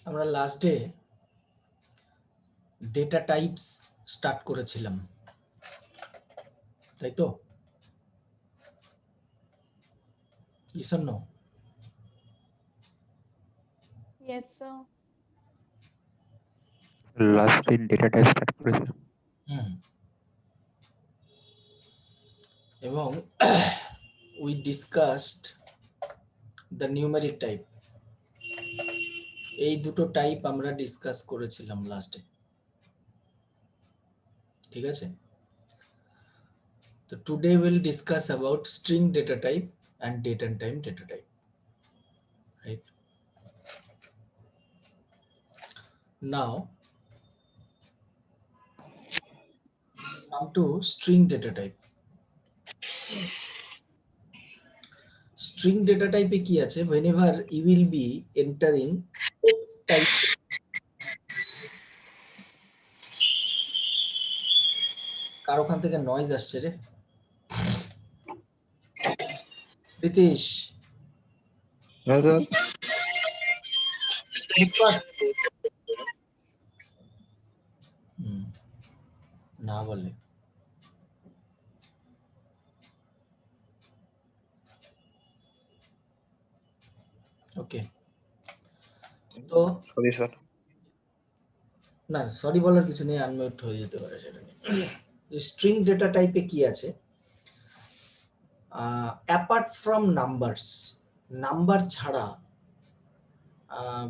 আমরা লাস্টে data types start করেছিলাম, তাই তো? Yes or no? Yes, sir. Last দিন ডেটা টাইপ স্টার্ট করেছে। এবং we discussed the numeric type. এই দুটো টাইপ আমরা ডিসকাস করেছিলাম লাস্টে, ঠিক আছে? তো today we'll discuss about string data type and date and time data type, right? Now come to string data type. String data type এ কি আছে? Whenever you will be entering text type, কার ওখান থেকে noise আসছে রে? রীতিশ, না বলে ওকে। তো sorry sir. না, সরি বলার কিছু নেই, আনমিউট হয়ে যেতে পারে, সেটা নিয়ে। যে স্ট্রিং ডেটা টাইপে কি আছে, অ্যাপার্ট ফ্রম নাম্বারস, নাম্বার ছাড়া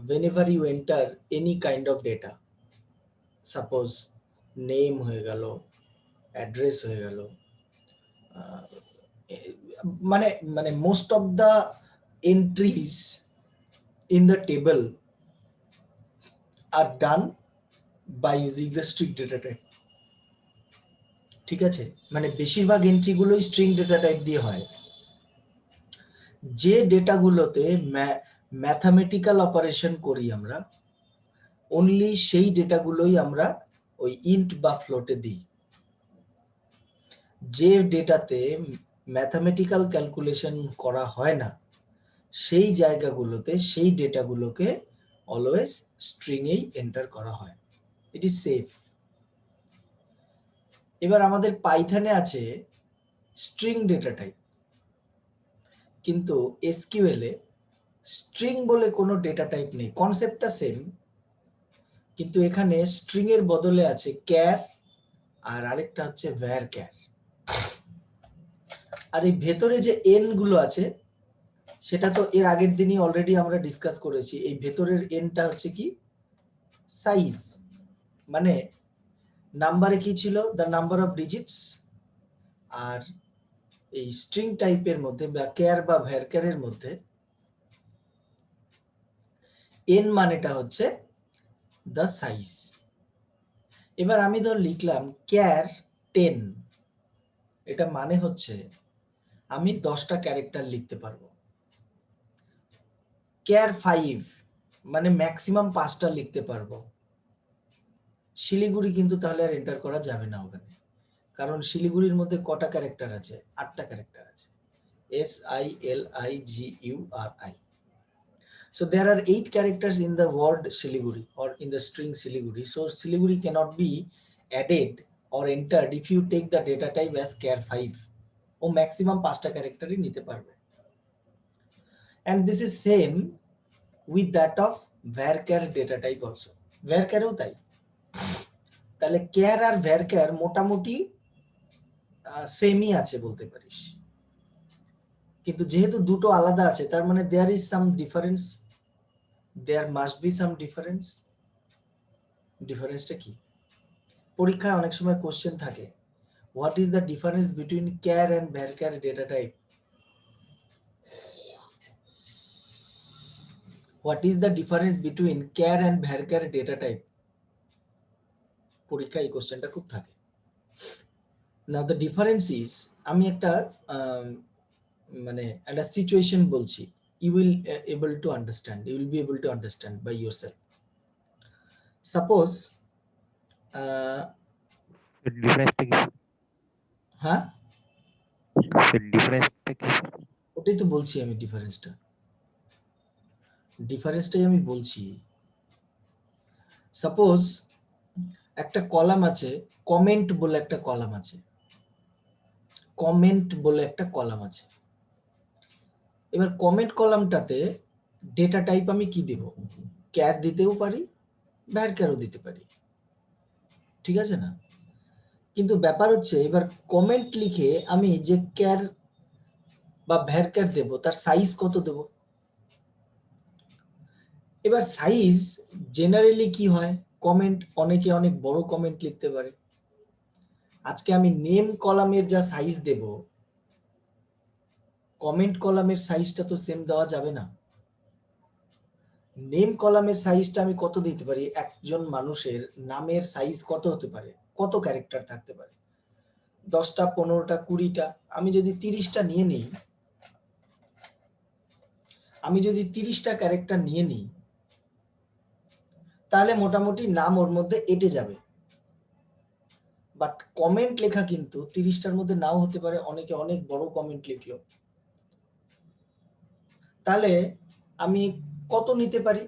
whenever you enter any kind of data, suppose name হয়ে গেল, অ্যাড্রেস হয়ে গেল, মানে মানে most of the entries in the table are done by using the string data type, ঠিক আছে? মানে বেশিরভাগ এন্ট্রি গুলোই স্ট্রিং ডেটা টাইপ দিয়ে হয়। যে ডেটাগুলোতে ম্যাথামেটিক্যাল অপারেশন করি আমরা, অনলি সেই ডেটাগুলোই আমরা ওই ইন্ট বা ফ্লোটে দিই। যে ডেটাতে ম্যাথামেটিক্যাল ক্যালকুলেশন করা হয় না, সেই জায়গাগুলোতে সেই ডেটাগুলোকে অলওয়েজ স্ট্রিং এই এন্টার করা হয়। It is safe. এবার আমাদের পাইথনে আছে স্ট্রিং ডেটা টাইপ, কিন্তু এসকিউএল এ স্ট্রিং বলে কোনো ডেটা টাইপ নেই। কনসেপ্টটা সেম, কিন্তু এখানে স্ট্রিং এর বদলে আছে ক্যার আর আরেকটা হচ্ছে ভ্যার ক্যার। আর এই ভেতরে যে এন গুলো আছে সেটা তো এর আগের দিনই অলরেডি আমরা ডিসকাস করেছি। এই ভেতরের এনটা হচ্ছে কি? সাইজ। মানে নাম্বারে কি ছিল? The number of digits. আর এই স্ট্রিং টাইপের মধ্যে বা ক্যার বা ভ্যারক্যারের মধ্যে এন মানেটা হচ্ছে দ্য সাইজ। এবার আমি ধর লিখলাম ক্যার 10, এটা মানে হচ্ছে আমি 10টা ক্যারেক্টার লিখতে পারবো। ক্যার 5 মানে ম্যাক্সিমাম 5টা লিখতে পারবো। শিলিগুড়ি কিন্তু তাহলে আর এন্টার করা যাবে না ওখানে, কারণ শিলিগুড়ির মধ্যে কটা ক্যারেক্টার আছে? 8টা ক্যারেক্টার আছে। SILIGURI. So there are 8 characters in the word Siliguri or in the string Siliguri. So Siliguri cannot be added or entered if you take the data type as char 5. O maximum 5টা ক্যারেক্টারই নিতে পারবে। And this is same with that of varchar data type also. varchar ও তাই। তাহলে char আর varchar মোটামুটি সেমই আছে বলতে পারিস, কিন্তু যেহেতু দুটো আলাদা আছে তার মানে there is some difference, there must be some difference. ডিফারেন্সটা কি? পরীক্ষায় অনেক সময় কোশ্চেন থাকে, what is the difference between char and varchar data type? What is the difference between char and varchar data type? পরীক্ষায় এই কোশ্চেনটা খুব থাকে। নাও দ্য ডিফারেন্স ইজ, আমি একটা মানে একটা সিচুয়েশন বলছি, you will able to understand, you will be able to understand by yourself. Suppose ডিফারেন্সটা কি? হ্যাঁ, ডিফারেন্সটা কি? ওটাই তো বলছি আমি, ডিফারেন্সটাই আমি বলছি। সাপোজ একটা কলাম আছে, কমেন্ট বলে একটা কলাম আছে, কমেন্ট বলে একটা কলাম আছে। এবার কমেন্ট কলামটাতে ডেটা টাইপ আমি কি দেব? ক্যার দিতেও পারি, ভ্যারক্যারও দিতে পারি, ঠিক আছে না? কিন্তু ব্যাপার হচ্ছে এবার কমেন্ট লিখে আমি যে ক্যার বা ভ্যারক্যার দেব তার সাইজ কত দেব? এবার সাইজ জেনারেলি কি হয়, কমেন্ট অনেকে অনেক বড় কমেন্ট লিখতে পারে। আজকে আমি নেম কলামের যা সাইজ দেব, কমেন্ট কলামের সাইজটা তো সেম দেওয়া যাবে না। নেম কলামের সাইজটা আমি কত দিতে পারি? একজন মানুষের নামের সাইজ কত হতে পারে, কত ক্যারেক্টার থাকতে পারে? 10টা, 15টা, 20টা। আমি যদি 30টা নিয়ে নিই, আমি যদি 30টা ক্যারেক্টার নিয়ে নিই, তাহলে মোটামুটি নাম ওর মধ্যে এঁটে যাবে। বাট কমেন্ট লেখা কিন্তু 30টার মধ্যে নাও হতে পারে, অনেকে অনেক বড় কমেন্ট লিখলো। তাহলে আমি কত নিতে পারি?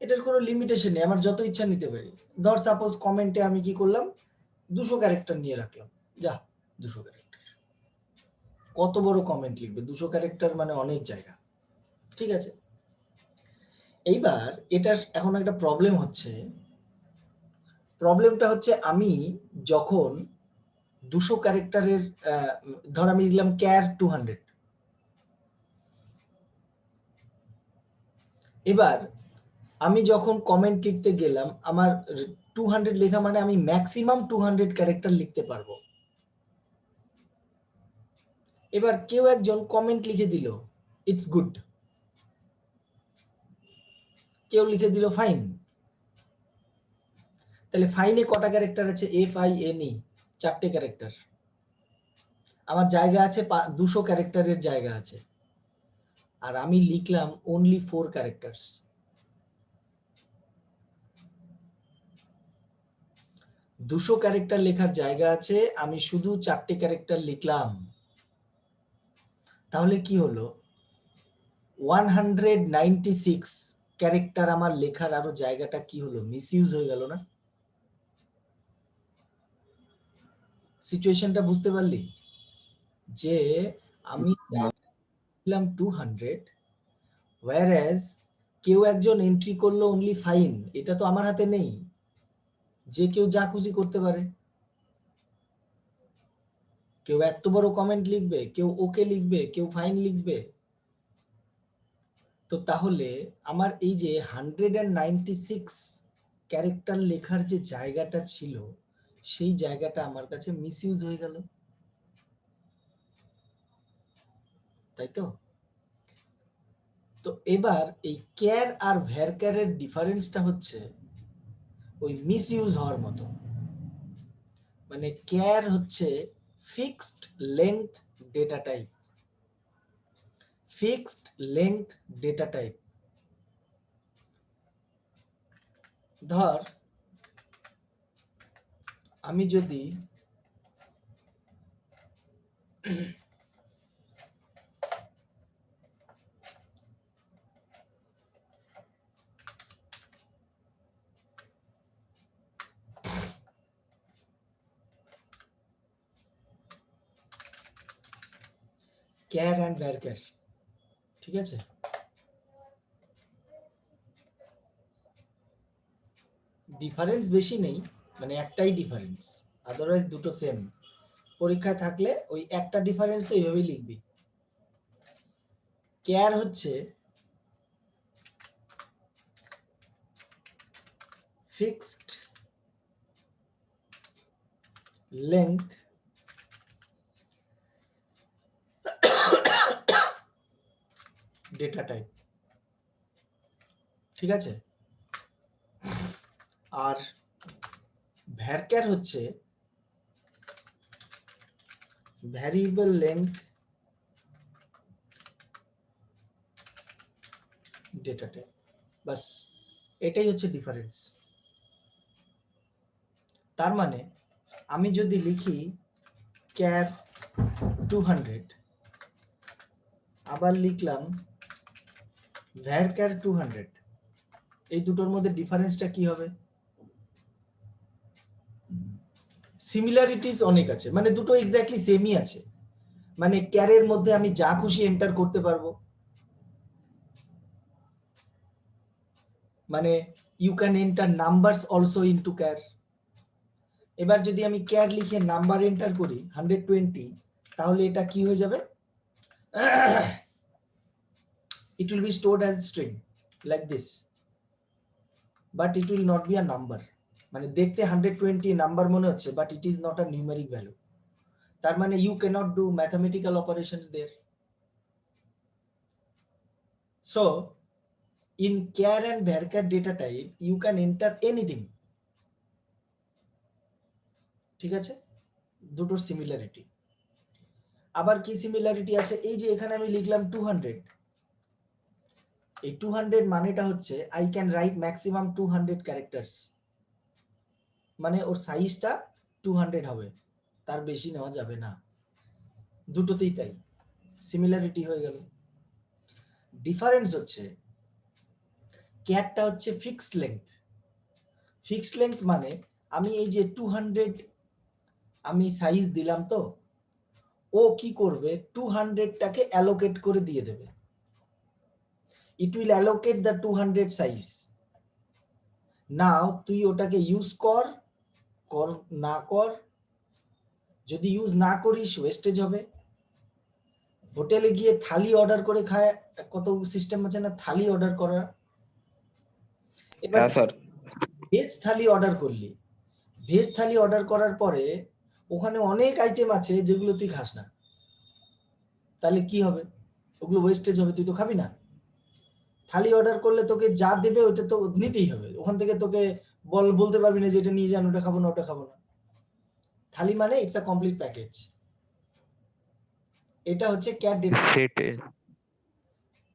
এটার কোনো লিমিটেশন নেই, আমার যত ইচ্ছা নিতে পারি। ধর সাপোজ কমেন্টে আমি কি করলাম, 200 ক্যারেক্টার নিয়ে রাখলাম, যা 200 ক্যারেক্টার। কত বড় কমেন্ট লিখবে? 200 ক্যারেক্টার মানে অনেক জায়গা, ঠিক আছে? এইবার এটার এখন একটা প্রবলেম হচ্ছে, প্রবলেমটা হচ্ছে আমি যখন 200 ক্যারেক্টারের ধর আমি লিখলাম ক্যার 200, এবার আমি যখন কমেন্ট লিখতে গেলাম, আমার 200 লেখা মানে আমি ম্যাক্সিমাম 200 ক্যারেক্টার লিখতে পারবো। এবার কেউ একজন কমেন্ট লিখে দিল ইটস গুড, কেউ লিখে দিল ফাইন। তাহলে ফাইনে কটা ক্যারেক্টার আছে? FINE, 4টে ক্যারেক্টার। আমার জায়গা আছে 200 ক্যারেক্টারের জায়গা আছে, আর আমি লিখলাম অনলি 4 ক্যারেক্টার্স। দুশো ক্যারেক্টার লেখার জায়গা আছে, আমি শুধু 4টে ক্যারেক্টার লিখলাম। তাহলে কি হলো? 196 ক্যারেক্টার আমার লেখার আরো জায়গাটা কি হলো? মিসইউজ হয়ে গেল না? সিচুয়েশনটা বুঝতে পারলি? যে আমি লিখলাম 200, whereas কেউ একজন এন্ট্রি করলো অনলি ফাইন। এটা তো আমার হাতে নেই, যে কেউ যা খুশি করতে পারে। কেউ এত বড় কমেন্ট লিখবে, কেউ ওকে লিখবে, কেউ ফাইন লিখবে। তো তাহলে আমার এই যে 196 ক্যারেক্টার লেখার যে জায়গাটা ছিল, সেই জায়গাটা আমার কাছে মিসইউজ হয়ে গেল, তাই তো? তো এবার এই ক্যার আর ভ্যারক্যারের ডিফারেন্সটা হচ্ছে ওই মিসইউজ হওয়ার মতো। মানে ক্যার হচ্ছে fixed length data type, fixed length data type. ধর আমি যদি ক্যার অ্যান্ড ভ্যারক্যার, ঠিক আছে? ডিফারেন্স বেশি নেই, মানে একটাই ডিফারেন্স, আদারওয়াইজ দুটো সেম। পরীক্ষায় থাকলে ওই একটা ডিফারেন্স এইভাবেই লিখবি। ক্যার হচ্ছে ফিক্সড লেংথ ডেটা টাইপ, ঠিক আছে? আর ভ্যারক্যার হচ্ছে ভ্যারিয়েবল লেংথ ডেটা টাইপ। বাস এটাই হচ্ছে ডিফারেন্স। তার মানে আমি যদি লিখি ক্যার 200, আবার লিখলাম ভ্যারক্যার 200, এই দুটোর মধ্যে ডিফারেন্সটা কি হবে? সিমিলারিটিস অনেক আছে, মানে দুটো এক্স্যাক্টলি সেমই আছে, মানে ক্যারের মধ্যে আমি যা খুশি এন্টার করতে পারবো, মানে you can enter numbers also into char. এবার যদি আমি ক্যার লিখে নাম্বার এন্টার করি 120, তাহলে এটা কি হয়ে যাবে? it will be stored as string like this, but it will not be a number, মানে দেখতে 120 নাম্বার মনে হচ্ছে, but it is not a numeric value, তার মানে you cannot do mathematical operations there. So in char and varchar data type you can enter anything, ঠিক আছে? দুটোর similarity. আবার কি সিমিলারিটি আছে? এই যে এখানে আমি লিখলাম 200, এই 200 মানেটা হচ্ছে I can write maximum 200 characters, মানে ওর সাইজটা 200 হবে, তার বেশি নেওয়া যাবে না। দুটোতেই তাই, সিমিলারিটি হয়ে গেল। ডিফারেন্স হচ্ছে ক্যারটা হচ্ছে ফিক্সড লেংথ। ফিক্সড লেংথ মানে আমি এই যে 200 আমি সাইজ দিলাম, তো ও কি করবে 200টাকে অ্যালোকেট করে দিয়ে দেবে। It will allocate the 200 size. Now তুই ওটাকে ইউজ কর না কর, যদি ইউজ না করিস ওয়েস্টেজ হবে। হোটেলে গিয়ে থালি অর্ডার করে খায়, কত সিস্টেম আছে না থালি অর্ডার করা। এবার হ্যাঁ স্যার। ভেজ থালি অর্ডার করলি, ভেজ থালি অর্ডার করার পরে ওখানে অনেক আইটেম আছে যেগুলো তুই খাস না, তাহলে কি হবে? ওগুলো ওয়েস্টেজ হবে, তুই তো খাবি না। থালি অর্ডার করলে তোকে যা দেবে ওটা তো নিতেই হবে, ওখান থেকে তোকে বলতে পারবি না যে এটা নিয়ে যান, ওটা খাবো না ওটা খাবো না। থালি মানে ইটস আ কমপ্লিট প্যাকেজ। এটা হচ্ছে ক্যাট ডেটা,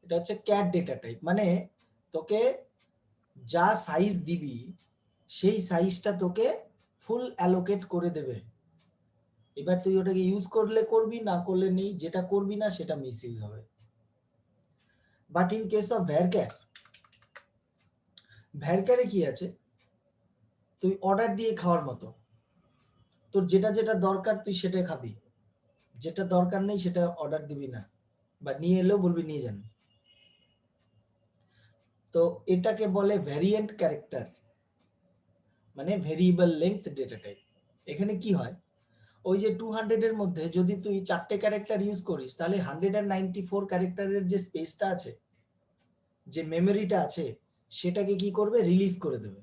এটা হচ্ছে ক্যাট ডেটা টাইপ, মানে তোকে যা সাইজ দিবি সেই সাইজটা তোকে ফুল অ্যালোকেট করে দেবে। এবার তুই ওটাকে ইউজ করলে করবি, না করলে নেই, যেটা করবি না সেটা মিস ইউজ হবে। বাট ইন কেস অফ ভ্যারক্যারে কি আছে, তুই অর্ডার দিয়ে খাওয়ার মতো, তোর যেটা যেটা দরকার তুই সেটাই খাবি, যেটা দরকার নেই সেটা অর্ডার দিবি না, বা নিয়ে এলেও বলবি নিয়ে যান। তো এটাকে বলে ভ্যারিয়েন্ট ক্যারেক্টার, মানে ভেরিয়েবল লেংথ ডেটা টাইপ। এখানে কি হয়, ওই যে 200 এর মধ্যে যদি তুই 4টে ক্যারেক্টার ইউজ করিস, তাহলে 194 ক্যারেক্টারের যে স্পেসটা আছে, যে মেমোরিটা আছে, সেটাকে কি করবে, রিলিজ করে দেবে।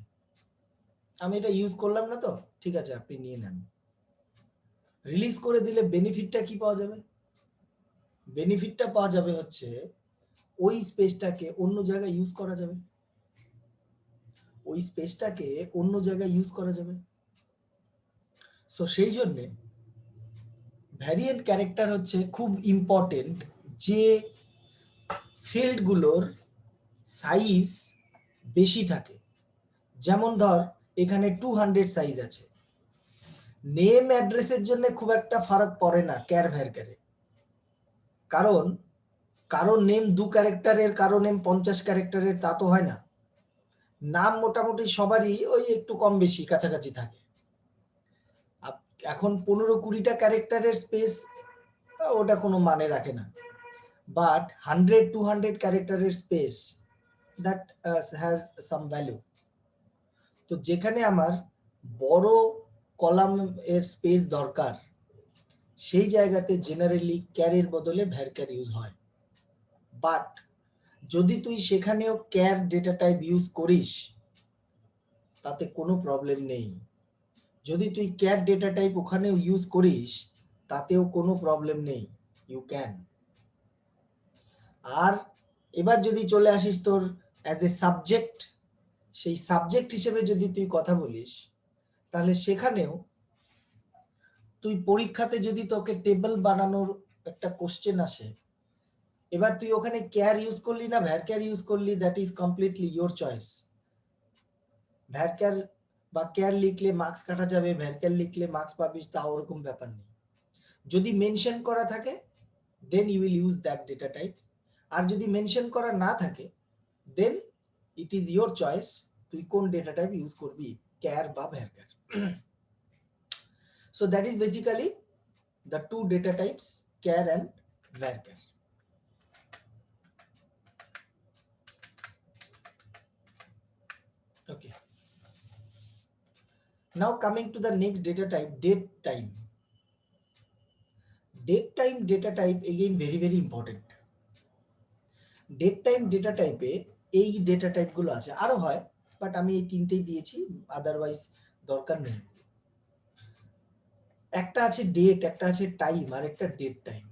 আমি এটা ইউজ করলাম না, তো ঠিক আছে আপনি নিয়ে নেন। রিলিজ করে দিলে বেনিফিটটা কি পাওয়া যাবে? বেনিফিটটা পাওয়া যাবে হচ্ছে ওই স্পেসটাকে অন্য জায়গায় ইউজ করা যাবে, ওই স্পেসটাকে অন্য জায়গায় ইউজ করা যাবে। সো সেই জন্যে ভ্যারিয়েন্ট ক্যারেক্টার হচ্ছে খুব ইম্পর্টেন্ট, যে ফিল্ডগুলোর সাইজ বেশি থাকে। যেমন ধর এখানে 200 সাইজ আছে, নেম অ্যাড্রেসের জন্য খুব একটা ফারাক পড়ে না ক্যার ভ্যারক্যারে, কারণ কারো নেম 2 ক্যারেক্টারের, কারো নেম 50 ক্যারেক্টারের, তা তো হয় না। নাম মোটামুটি সবারই ওই একটু কম বেশি কাছাকাছি থাকে। এখন 15-20টা ক্যারেক্টারের স্পেস ওটা কোনো মানে রাখে না, বাট 100-200 ক্যারেক্টারের space that has some value. তো যেখানে আমার বড় কলাম এর স্পেস দরকার, সেই জায়গাতে জেনারেলি ক্যারের বদলে ভ্যারক্যার ইউজ হয়। বাট যদি তুই সেখানেও ক্যার ডেটা টাইপ ইউজ করিস, তাতে কোনো প্রবলেম নেই। যদি তুই ক্যার ডেটা টাইপ ওখানেও ইউজ করিস, তাতেও কোনো প্রবলেম নেই, ইউ ক্যান। আর এবার যদি চলে আসিস তোর অ্যাজ এ সাবজেক্ট, সেই সাবজেক্ট হিসেবে যদি তুই কথা বলিস, তাহলে সেখানেও তুই পরীক্ষাতে যদি তোকে টেবিল বানানোর একটা কোশ্চেন আসে, এবার তুই ওখানে ক্যার ইউজ করলি না ভ্যারক্যার ইউজ করলি, that is completely your choice. Varchar বা ক্যার লিখলে মার্কস কাটা যাবে, ভ্যারক্যার লিখলে মার্কস পাবিস, তা ওরকম ব্যাপার নেই। যদি মেনশন করা থাকে then you will use that data type, আর যদি মেনশন করা না থাকে then it is your choice তুই কোন ডেটা টাইপ ইউজ করবি, ক্যার বা varchar. So that is basically the two data types, char and varchar. Okay. Now coming to the next data type, date time. Date time data type again very important. Date time data type এ এই data type গুলো আছে, আরো হয় but আমি এই তিনটেই দিয়েছি, otherwise দরকার নেই। একটা আছে ডেট, একটা আছে টাইম, আর একটা ডেট টাইম।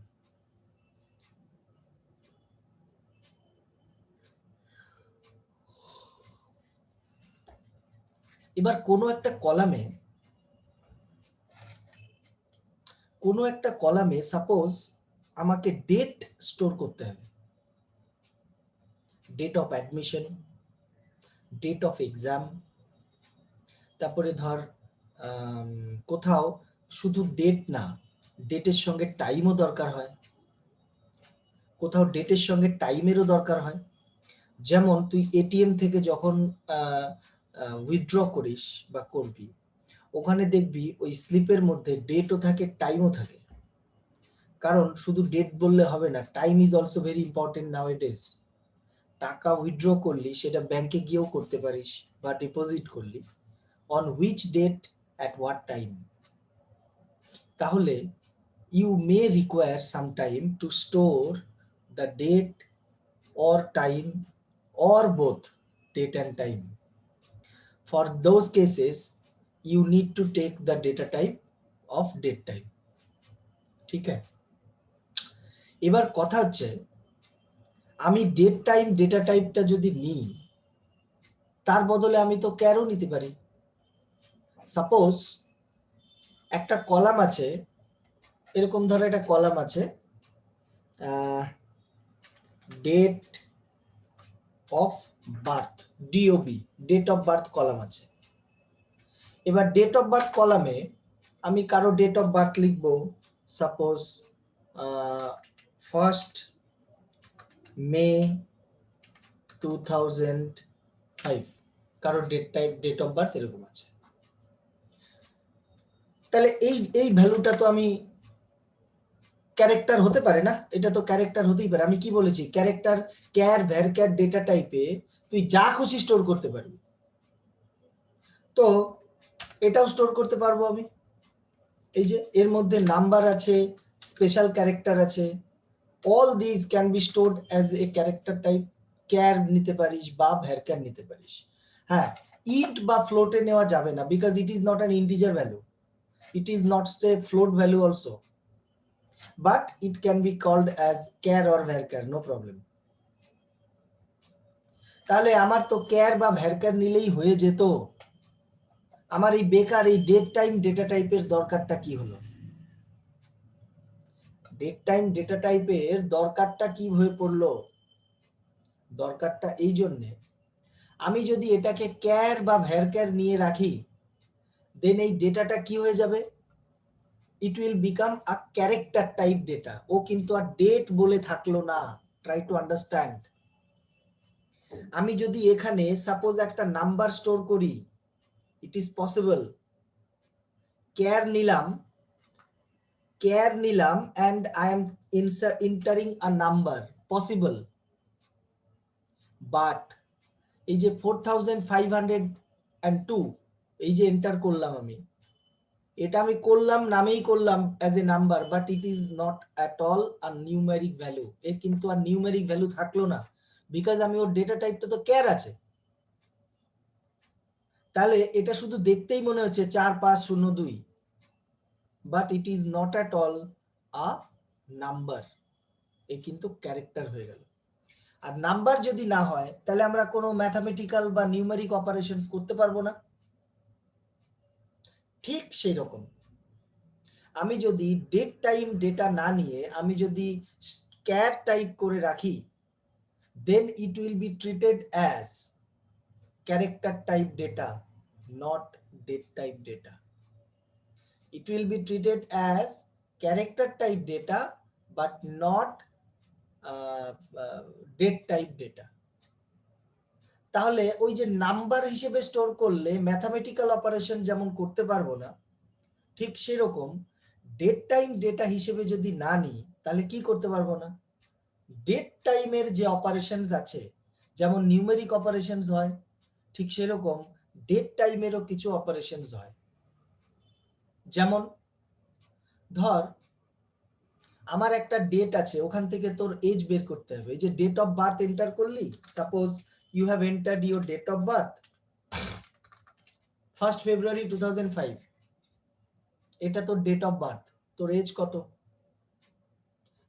এবার কোনো একটা কলামে সাপোজ আমাকে ডেট স্টোর করতে হবে, date of admission, date of exam, তারপরে ধর কোথাও শুধু ডেট না, ডেটের সঙ্গে টাইমও দরকার হয়, কোথাও ডেটের সঙ্গে টাইমেরও দরকার হয়। যেমন তুই এটিএম থেকে যখন উইথড্র করিস বা করবি, ওখানে দেখবি ওই স্লিপের মধ্যে ডেটও থাকে, টাইমও থাকে। কারণ শুধু ডেট বললে হবে না, time is also very important nowadays. টাকা উইথড্র করলি সেটা ব্যাংকে গিয়েও করতে পারিস বা ডিপোজিট করলি, on which date at what time. তাহলে you may require some time to store the date or time or both date and time. For those cases you need to take the data type of date time. ঠিক আছে? এবার কথা হচ্ছে আমি date time data টাইপটা যদি নিই, তার বদলে আমি তো ক্যারও নিতে পারি। সাপোজ একটা কলাম আছে, এরকম ধরো একটা কলাম আছে, date of birth, DOB, date of birth column আছে। এবার ডেট অফ বার্থ কলামে আমি কারো ডেট অফ বার্থ লিখবো, সাপোজ 1st May 2005, কারো ডেট অফ বার্থ এরকম আছে। তাহলে এই ভ্যালুটা তো আমি ক্যারেক্টার হতে পারে না, এটা তো ক্যারেক্টার হতেই পারে। আমি কি বলেছি, ক্যারেক্টার, ক্যার ভ্যারক্যার ডেটা টাইপে তুই যা খুশি স্টোর করতে পারবি, তো এটাও স্টোর করতে পারবো আমি। এই যে এর মধ্যে নাম্বার আছে, স্পেশাল ক্যারেক্টার আছে, all these can be stored as a character type. Car নিতে পারিস বা ভ্যারক্যার নিতে পারিস। হ্যাঁ, ইন্ট বা ফ্লোটে নেওয়া যাবে না, because it is not an integer value, it is not a float value also, but it can be called as char or varchar, no problem. তাহলে আমার তো ক্যার বা ভ্যারক্যার নিলেই হয়ে যেত। আমার এই বেকার এই ডেট টাইম ডেটা টাইপের দরকারটা কি হলো? ডেট টাইম ডেটা টাইপের দরকারটা কি হয়ে পড়লো? দরকারটা এই জন্যে, আমি যদি এটাকে ক্যার বা ভ্যারক্যার নিয়ে রাখি, দেন এই ডেটাটা কি হয়ে যাবে? It will become a character type data. ও কিন্তু আর ডেট বলে থাকলো না। Try to understand. আমি যদি এখানে সাপোজ একটা নাম্বার স্টোর করি, ইট ইজ পসিবল। ক্যার নিলাম and I am entering a number, possible, but এই যে 4502 এই যে এন্টার করলাম আমি, এটা আমি করলাম নামেই করলাম as a number, but it is not at all a numeric value. এর কিন্তু আর নিউমেরিক ভ্যালু থাকলো না, বিকজ আমি ওর ডেটা টাইপটা তো ক্যার আছে। তাহলে এটা শুধু দেখতেই মনে হচ্ছে 4502, but it is not at all a number, এ কিন্তু ক্যারেক্টার হয়ে গেল। আর নাম্বার যদি না হয় তাহলে আমরা কোনো ম্যাথামেটিক্যাল বা নিউমেরিক অপারেশনস করতে পারবো না। ঠিক সেই রকম আমি যদি ডেট টাইম ডেটা না নিয়ে আমি যদি ক্যার টাইপ করে রাখি, then it will be treated as character type data, not date type data. It will be treated as character type data but not date type data. তাহলে ওই যে number হিসেবে স্টোর করলে ম্যাথামেটিক্যাল অপারেশন যেমন করতে পারবো না, ঠিক সেরকম ডেট টাইম ডেটা হিসেবে যদি না নিই তাহলে কি করতে পারবো না? ডেট টাইমের যে অপারেশনস আছে, যেমন নিউমেরিক অপারেশনস হয়, ঠিক সেরকম ডেট টাইমেরও কিছু অপারেশনস হয়। যেমন ধর আমার একটা ডেট আছে, ওখান থেকে তোর এজ বের করতে হবে। এই যে ডেট অফ বার্থ এন্টার করলি, suppose you have entered your date of birth 1st February 2005, এটা তোর ডেট অফ বার্থ, তোর এজ কত?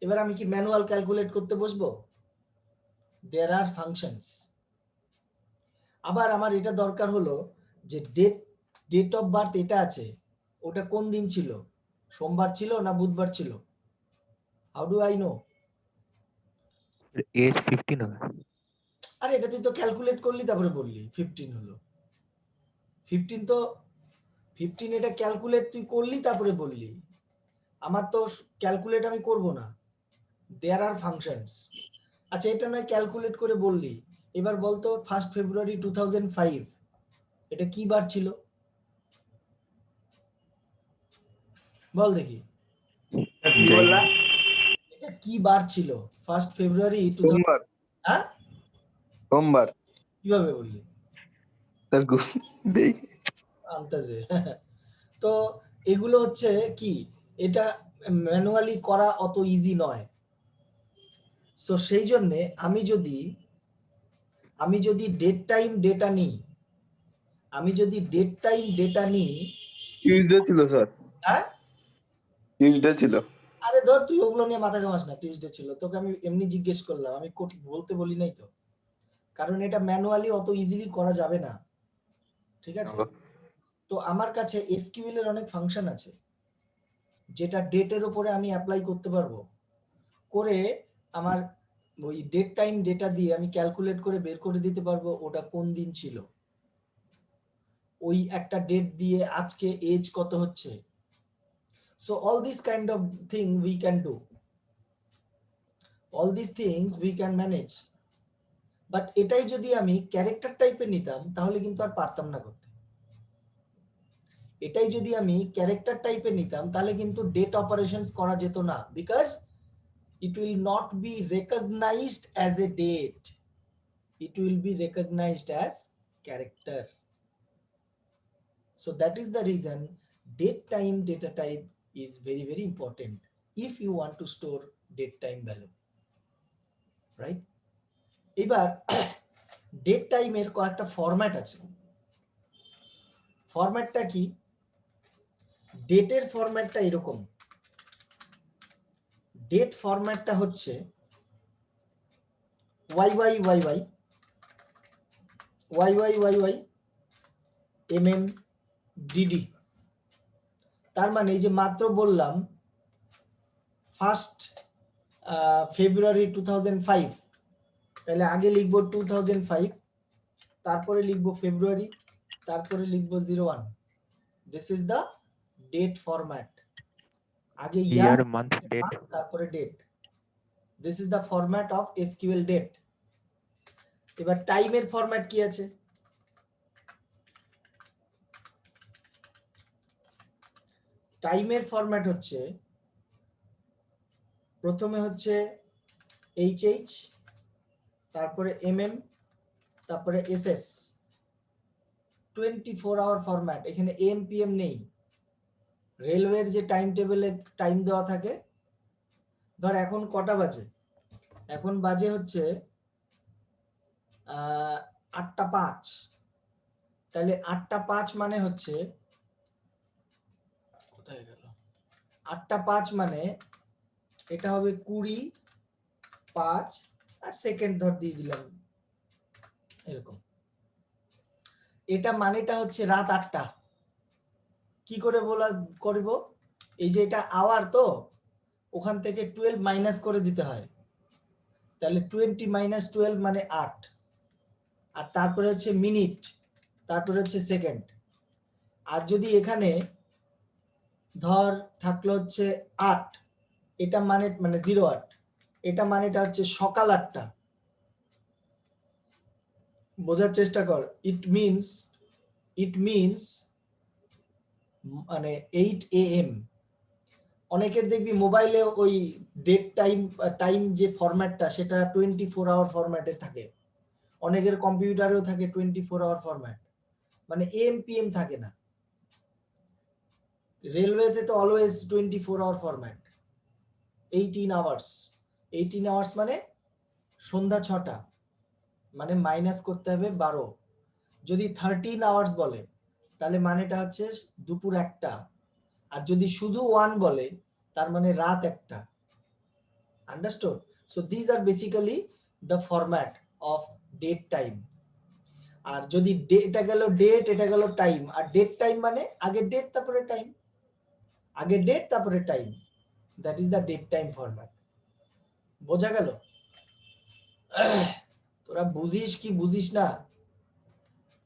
এবার আমি কি ম্যানুয়াল ক্যালকুলেট করতে বসবো? There are functions. আবার আমার এটা দরকার হলো যে ডেট অফ বার্থ এটা আছে, ওটা কোন দিন ছিল? সোমবার ছিল না বুধবার ছিল? How do I know? Age 15 হবে। আরে এটা তুই তো ক্যালকুলেট করলি তারপরে বললি 15 হলো। 15 তো 15 এটা ক্যালকুলেট তুই করলি তারপরে বললি। আমার তো ক্যালকুলেট আমি করব না, দেয়ার আর ফাংশনস। আচ্ছা এটা নয় ক্যালকুলেট করে বললি, এবার বলতো 1st February 2005 এটা কি বার ছিল? বল দেখি এটা কি বার ছিল? 1st February 2000। সোমবার। হ্যাঁ, সোমবার। কিভাবে বললি? তার দেই আন্তাজে। তো এগুলো হচ্ছে কি, এটা ম্যানুয়ালি করা অত ইজি নয়। সো সেই জন্য আমি যদি ডেট টাইম ডেটা নিই, টিউসডে ছিল স্যার, হ্যাঁ, টিউসডে ছিল। আরে ধর তুই ওগুলো নিয়ে মাথা ঘামাস না, টিউসডে ছিল, তোকে আমি এমনি জিজ্ঞেস করলাম, আমি বলতে বলি নাই তো, কারণ এটা ম্যানুয়ালি অত ইজিলি করা যাবে না, ঠিক আছে? তো আমার কাছে এসকিউএল এর অনেক ফাংশন আছে যেটা ডেটের উপরে আমি অ্যাপ্লাই করতে পারবো, করে আমার ওই ডেট টাইম ডেটা দিয়ে আমি ক্যালকুলেট করে বের করে দিতে পারবো ওটা কোন দিন ছিল। ওই একটা ডেট দিয়ে আজকে এজ কত হচ্ছে। So all this kind of thing we can do, all this things we can manage. But এটাই যদি আমি ক্যারেক্টার টাইপের নিতাম তাহলে কিন্তু আর পারতাম না করতে। এটাই যদি আমি ক্যারেক্টার টাইপের নিতাম তাহলে কিন্তু ডেট অপারেশনস করা যেত না, because it will not be recognized as a date, it will be recognized as character. So that is the reason date time data type is very very important if you want to store date time value, right? এবার date টাইমের কয়েকটা format আছে। ফরম্যাটটা কি? ডেটের ফরম্যাটটা এরকম, date ফরম্যাটটা হচ্ছে YYYY MMDD। তার মানে এই যে মাত্র বললাম 1st February 2005, তাহলে আগে লিখবো 2005, তারপরে লিখবো ফেব্রুয়ারি, তারপরে লিখবো 01। This is the date format. আগে ইয়ার মান্থ ডেট। তারপরে date. This is the format of SQL date. এবার টাইমের ফরম্যাট কি আছে? টাইমের ফরম্যাট হচ্ছে প্রথমে হচ্ছে HH, তারপরে MM, তারপরে SS, 24 আওয়ার ফরম্যাট। এখানে AM PM নেই। রেলওয়ের যে টাইম টেবিলে টাইম দেওয়া থাকে, ধর এখন কটা বাজে, এখন বাজে হচ্ছে 8টা 5, তাহলে 8টা 5 মানে হচ্ছে, কোথায় গেল, 8টা 5 মানে এটা হবে 20, 5 আর সেকেন্ড ধর দিয়ে দিলাম এরকম। এটা মানেটা হচ্ছে রাত 8টা। কি করে করব? এই যে এটা আওয়ার, তো ওখান থেকে 12 মাইনাস করে দিতে হয়, তাহলে 20 মাইনাস 12 মানে 8, আর তারপরে হচ্ছে মিনিট, তারপরে হচ্ছে সেকেন্ড। আর যদি এখানে ধর থাকলো হচ্ছে 8, এটা মানে 08, এটা মানেটা হচ্ছে সকাল 8টা। বোঝার চেষ্টা কর। ইট মিনস মানে 8 AM। অনেকের দেখবি মোবাইলে ওই ডেট টাইম যে ফরম্যাটটা সেটা 24 আওয়ার ফরম্যাটে থাকে, অনেকের কম্পিউটারেও থাকে 24 আওয়ার ফরম্যাট, মানে AM PM থাকে না। রেলওয়েতে তো always 24 hour format, 18 hours. 18 hours মানে সন্ধ্যা 6টা, মানে মাইনাস করতে হবে 12। যদি 13 আওয়ার্স বলে তাহলে মানেটা হচ্ছে দুপুর 1টা, আর যদি শুধু 1 বলে তার মানে রাত 1টা। Understood? So this are basically the format of date time. আর যদি এটা গেল ডেট, এটা গেল টাইম, আর ডেট টাইম মানে আগে ডেট তারপরে টাইম, আগে ডেট তারপরে time, that is the date time format. বোঝা গেল? তোরা বুঝিস কি বুঝিস না?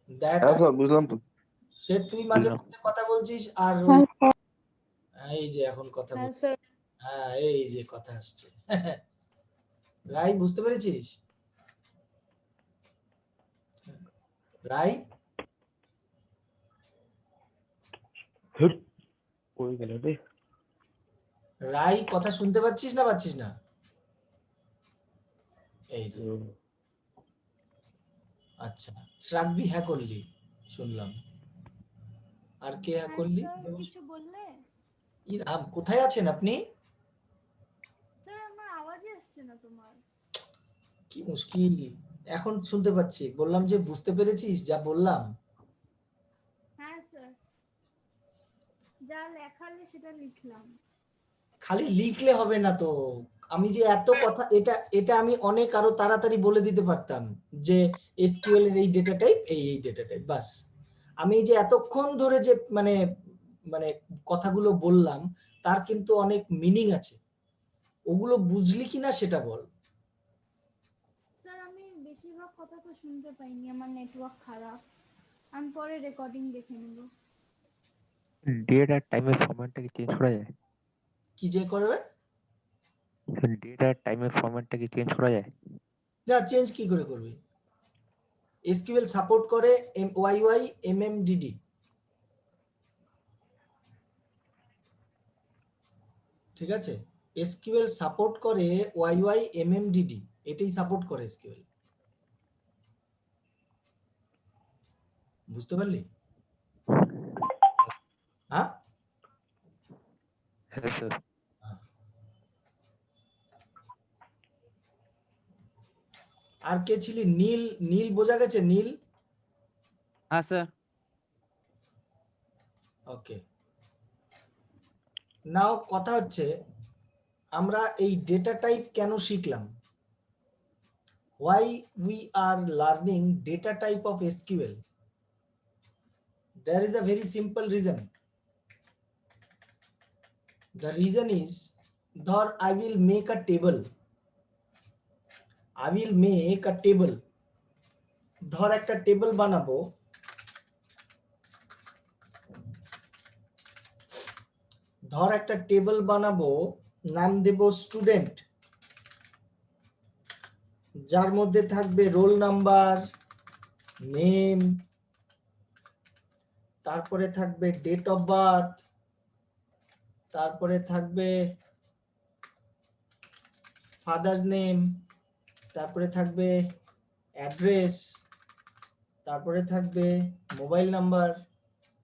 দ্যাট হ্যাঁ স্যার বুঝলাম তো। সে তুই মাঝে বুঝলাম। মধ্যে কথা বলছিস আর এই যে এখন কথা বল। হ্যাঁ স্যার। হ্যাঁ এই যে কথা আসছে। রাই বুঝতে পেরেছিস? রাই কই গেল রে? রাই কথা শুনতে পাচ্ছিস না পাচ্ছিস না? এই যে আচ্ছা, শ্রাবী হ্যাঁ করলি শুনলাম, আর কে হ্যাঁ হ্যাঁ করলি? স্যার, কিছু বললে? রাম কোথায় আছেন আপনি? স্যার আমার আওয়াজই আসছে না তোমার। কি মুশকিল, এখন শুনতে পাচ্ছি। বললাম যে বুঝতে পেরেছিস যা বললাম? হ্যাঁ স্যার, যা লেখালে সেটা লিখলাম। খালি লিখলে হবে না তো, আমি যে এত কথা, এটা এটা আমি অনেক আরো তাড়াতাড়ি বলে দিতে পারতাম যে এসকিউএল এর এই ডেটা টাইপ, এই ডেটা টাইপ, বাস। আমি যে এতক্ষণ ধরে যে মানে মানে কথাগুলো বললাম তার কিন্তু অনেক মিনিং আছে, ওগুলো বুঝলি কিনা সেটা বল। স্যার আমি বেশিরভাগ কথা তো শুনতে পাইনি, আমার নেটওয়ার্ক খারাপ। আমি পরে রেকর্ডিং দেখে নেব। ডেট আর টাইমের ফরম্যাটটা কি চেঞ্জ করা যায়? কি যে করবে? ডেট আর টাইমের ফরম্যাটটা কি চেঞ্জ করা যায়? না, চেঞ্জ কি করে করবি? এসকিউএল সাপোর্ট করে YYMMDD, ঠিক আছে? এসকিউএল সাপোর্ট করে YYMMDD, এটাই সাপোর্ট করে এসকিউএল। বুঝতে পারলি? হ্যাঁ হ্যাঁ স্যার। আর কে ছিলি? নীল, নীল বোঝা গেছে? নীল, হ্যাঁ স্যার। ওকে। নাও কথা হচ্ছে আমরা এই ডেটা টাইপ কেন শিখলাম? Why we are learning data type of SQL? There is a very simple reason. The reason is, ধর I will make a table. I will make a table. ধর একটা টেবিল বানাবো, ধর একটা টেবিল বানাবো, নাম দেব স্টুডেন্ট, যার মধ্যে থাকবে রোল নাম্বার, নেম, তারপরে থাকবে ডেট অফ বার্থ, তারপরে থাকবে ফাদার্স নেম, তারপরে থাকবে অ্যাড্রেস, তারপরে থাকবে মোবাইল নাম্বার,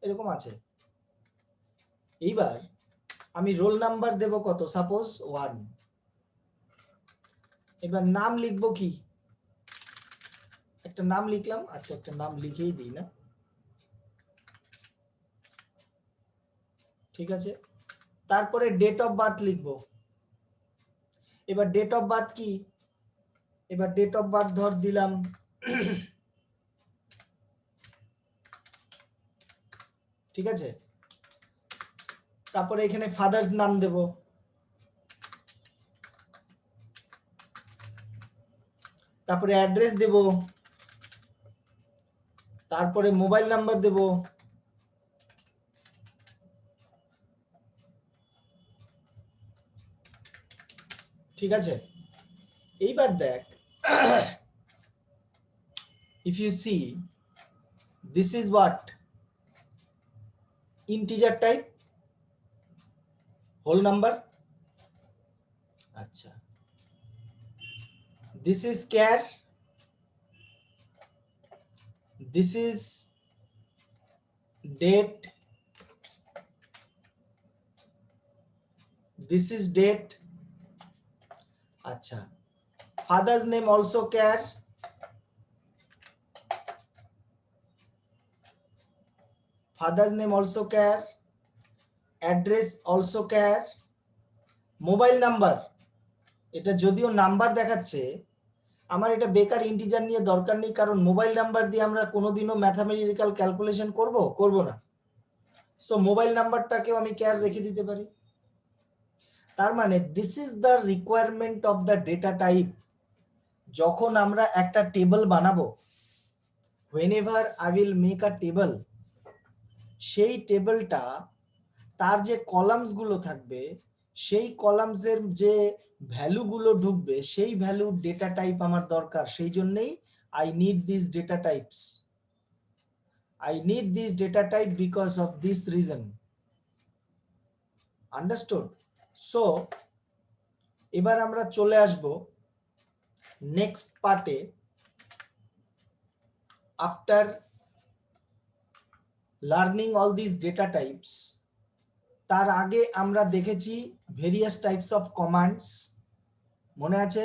এরকম আছে। এইবার আমি রোল নাম্বার দেব কত? সাপোজ 1। এবার নাম লিখবো কি? একটা নাম লিখলাম, আচ্ছা একটা নাম লিখেই দিই না, ঠিক আছে? তারপরে ডেট অফ বার্থ লিখবো। এবার ডেট অফ বার্থ কি? এবার ডেট অফ বার্থ ধর দিলাম ঠিক আছে? তারপরে এখানে ফাদার্স নাম দেব, তারপরে অ্যাড্রেস দেব, তারপরে মোবাইল নাম্বার দেব, ঠিক আছে? এইবার দেখ, if you see, this is what? Integer type, whole number. Acha. This is char, this is date, this is date. Acha. Father's name also char, father's name also char, address also char, mobile number, এটা যদিও number দেখাচ্ছে, আমার এটা বেকার integer নিয়ে দরকার নেই, কারণ মোবাইল নাম্বার দিয়ে আমরা কোনোদিনও ম্যাথমেটিক্যাল ক্যালকুলেশন করব না। সো মোবাইল নাম্বারটাকেও আমি ক্যার রেখে দিতে পারি। তার মানে this is the requirement of the data type. যখন আমরা একটা টেবল বানাবো, whenever I will make a table, সেই টেবলটা তার যে কলামস গুলো থাকবে, সেই কলামসের যে ভ্যালু গুলো ঢুকবে, সেই ভ্যালু ডেটা টাইপ আমার দরকার। সেই জন্যই I need these data types. I need this data type because of this reason. Understood? So এবার আমরা চলে আসব নেক্সট পার্টে। After learning all these data types, তার আগে আমরা দেখেছি various types of commands, মনে আছে?